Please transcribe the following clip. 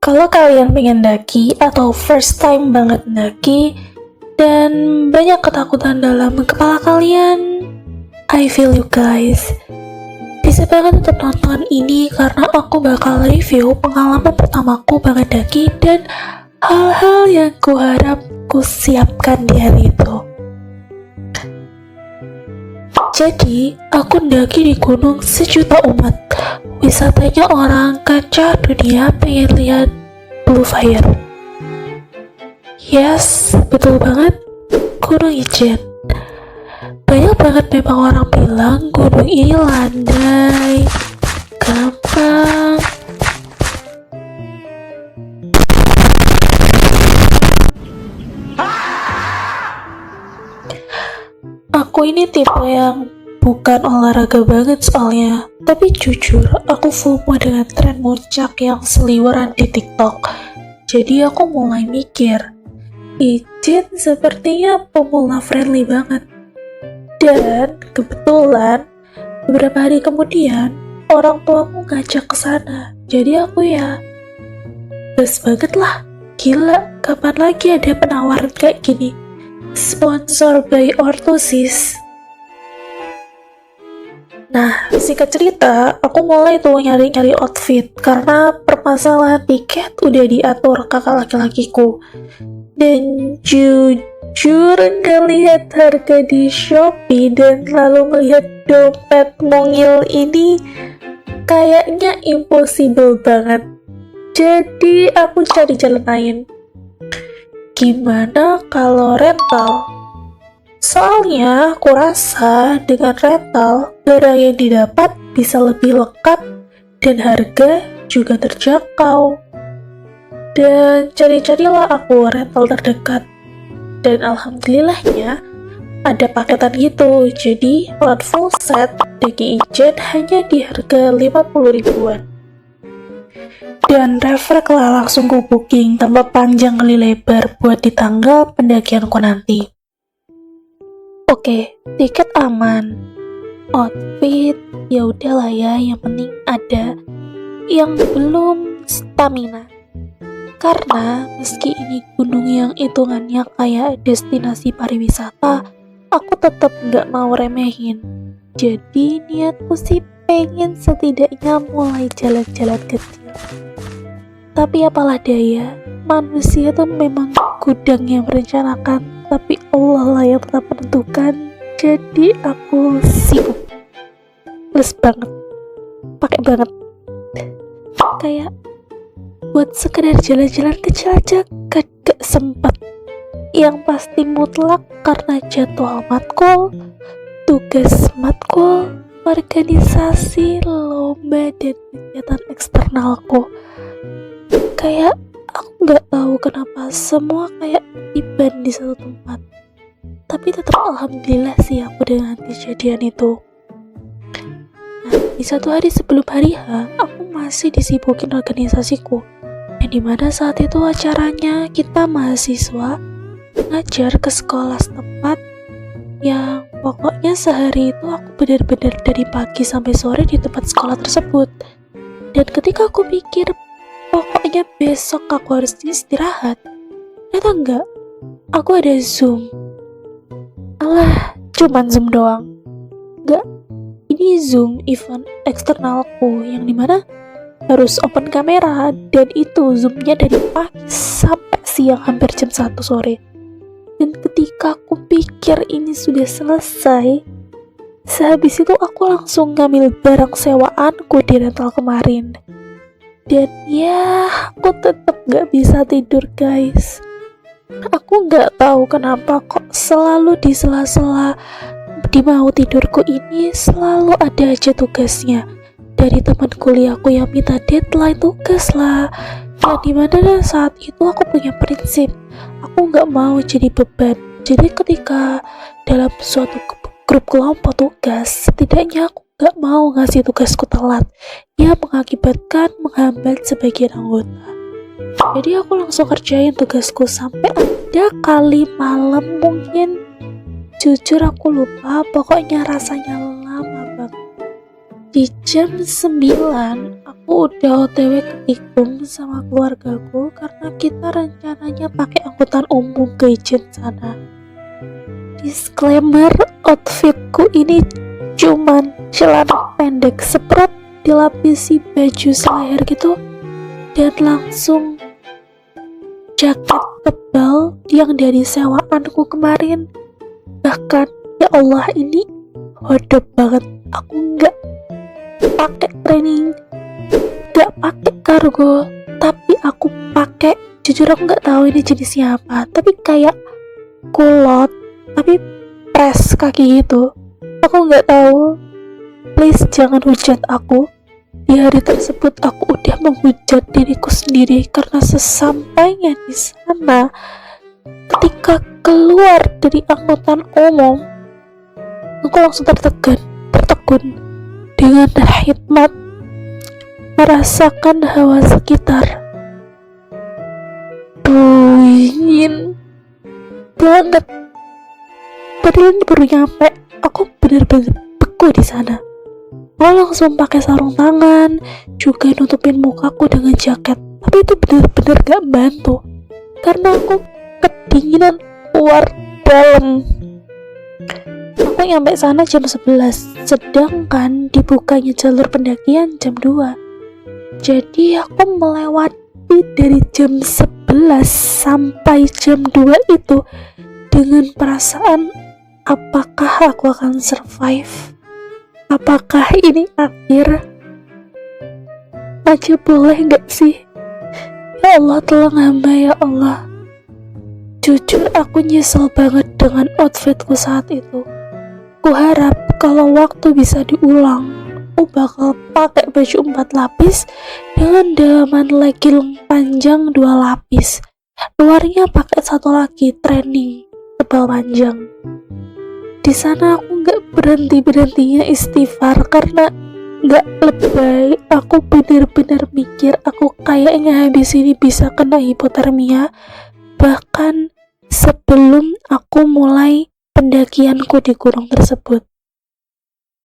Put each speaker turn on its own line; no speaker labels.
Kalau kalian pengen daki atau first time banget daki dan banyak ketakutan dalam kepala kalian, I feel you guys. Bisa banget untuk nonton ini karena aku bakal review pengalaman pertamaku banget daki dan hal-hal yang kuharap ku siapkan di hari itu. Jadi, aku mendaki di gunung sejuta umat. Wisatanya orang kancah dunia pengen lihat Blue Fire. Yes, betul banget, Gunung Ijen. Banyak banget memang orang bilang gunung ini landai, gampang. Aku ini tipe yang bukan olahraga banget soalnya, tapi jujur aku FOMO dengan tren muncak yang seliweran di TikTok. Jadi aku mulai mikir, Ijen sepertinya pemula friendly banget. Dan kebetulan beberapa hari kemudian orang tuaku ngajak ke sana. Jadi aku ya gas banget lah. Gila, kapan lagi ada penawaran kayak gini? Sponsor by Orthosis. Nah, singkat cerita, aku mulai tuh nyari-nyari outfit karena permasalahan tiket udah diatur kakak laki-lakiku. Dan jujur ngelihat harga di Shopee dan lalu melihat dompet mungil ini kayaknya impossible banget. Jadi aku cari jalan lain. Gimana kalau rental? Soalnya aku rasa dengan rental barang yang didapat bisa lebih lengkap dan harga juga terjangkau. Dan cari-carilah aku rental terdekat. Dan alhamdulillahnya ada paketan gitu. Jadi plan full set daki Ijen hanya di harga 50 ribuan. Dan refleks lah langsung ku booking tanpa panjang kali lebar buat di tanggal pendakianku nanti. Oke, tiket aman, outfit ya udahlah ya, yang penting ada. Yang belum stamina, karena meski ini gunung yang hitungannya kayak destinasi pariwisata, aku tetap nggak mau remehin. Jadi niatku sih pengen setidaknya mulai jalan-jalan kecil. Tapi apalah daya, manusia tuh memang gudang yang merencanakan, tapi Allah lah yang tetap menentukan. Jadi aku sibuk, plus banget, pakai banget. Kayak buat sekedar jalan-jalan kecil aja gak sempat. Yang pasti mutlak karena jadwal matkul, tugas matkul, organisasi, lomba, dan kegiatan eksternalku. Kayak aku gak tahu kenapa semua kayak tiban di satu tempat. Tapi tetap alhamdulillah sih aku dengan kejadian itu. Nah, di satu hari sebelum hari H, aku masih disibukin organisasiku. Yang dimana saat itu acaranya kita mahasiswa ngajar ke sekolah setempat. Yang pokoknya sehari itu aku benar-benar dari pagi sampai sore di tempat sekolah tersebut. Dan ketika aku pikir pokoknya besok aku harus istirahat, ternyata enggak, aku ada Zoom. Alah, cuman Zoom doang. Enggak, ini Zoom event eksternalku yang dimana harus open kamera, dan itu Zoomnya dari pagi sampai siang hampir jam 1 sore. Dan ketika aku pikir ini sudah selesai, sehabis itu aku langsung ngambil barang sewaanku di rental kemarin. Dan ya, aku tetap gak bisa tidur guys. Aku gak tahu kenapa kok selalu di sela-sela di mau tidurku ini selalu ada aja tugasnya. Dari teman kuliahku yang minta deadline tugas lah. Yang dimana saat itu aku punya prinsip, aku gak mau jadi beban. Jadi ketika dalam suatu grup kelompok tugas, setidaknya aku gak mau ngasih tugasku telat, ya mengakibatkan menghambat sebagian anggota. Jadi aku langsung kerjain tugasku sampai ada kali malam mungkin. Jujur aku lupa, pokoknya rasanya lama banget. Di jam 9 aku udah OTW ke Tikung sama keluargaku karena kita rencananya pakai angkutan umum ke Ijen sana. Disclaimer, outfitku ini cuman celana pendek sprot dilapisi baju seleher gitu dan langsung jaket tebal yang dari sewaanku kemarin. Bahkan ya Allah, ini hodop banget. Aku nggak pakai training, nggak pakai kargo, tapi aku pakai, jujur aku nggak tahu ini jenisnya apa, tapi kayak kulot tapi press kaki gitu. Aku nggak tahu, please jangan hujat aku. Di hari tersebut aku udah menghujat diriku sendiri karena sesampainya di sana, ketika keluar dari angkutan umum, aku langsung tertegun dengan hikmat merasakan hawa sekitar. Dingin banget. Padahal ini baru nyampe, aku bener-bener beku di sana. Aku langsung pakai sarung tangan, juga nutupin mukaku dengan jaket. Tapi itu bener-bener gak bantu karena aku kedinginan luar dalam. Aku nyampe sana jam 11, sedangkan dibukanya jalur pendakian jam 2. Jadi aku melewati dari jam 11 sampai jam 2 itu dengan perasaan, apakah aku akan survive? Apakah ini akhir? Aja boleh gak sih? Ya Allah, tolong hamba ya Allah. Jujur aku nyesel banget dengan outfitku saat itu. Ku harap kalau waktu bisa diulang, aku bakal pakai baju 4 lapis dengan dalaman legging panjang 2 lapis. Luarnya pakai satu lagi training tebal panjang. Di sana aku nggak berhentinya istighfar karena nggak lebay. Aku bener-bener mikir aku kayaknya habis ini bisa kena hipotermia. Bahkan sebelum aku mulai pendakianku di gunung tersebut.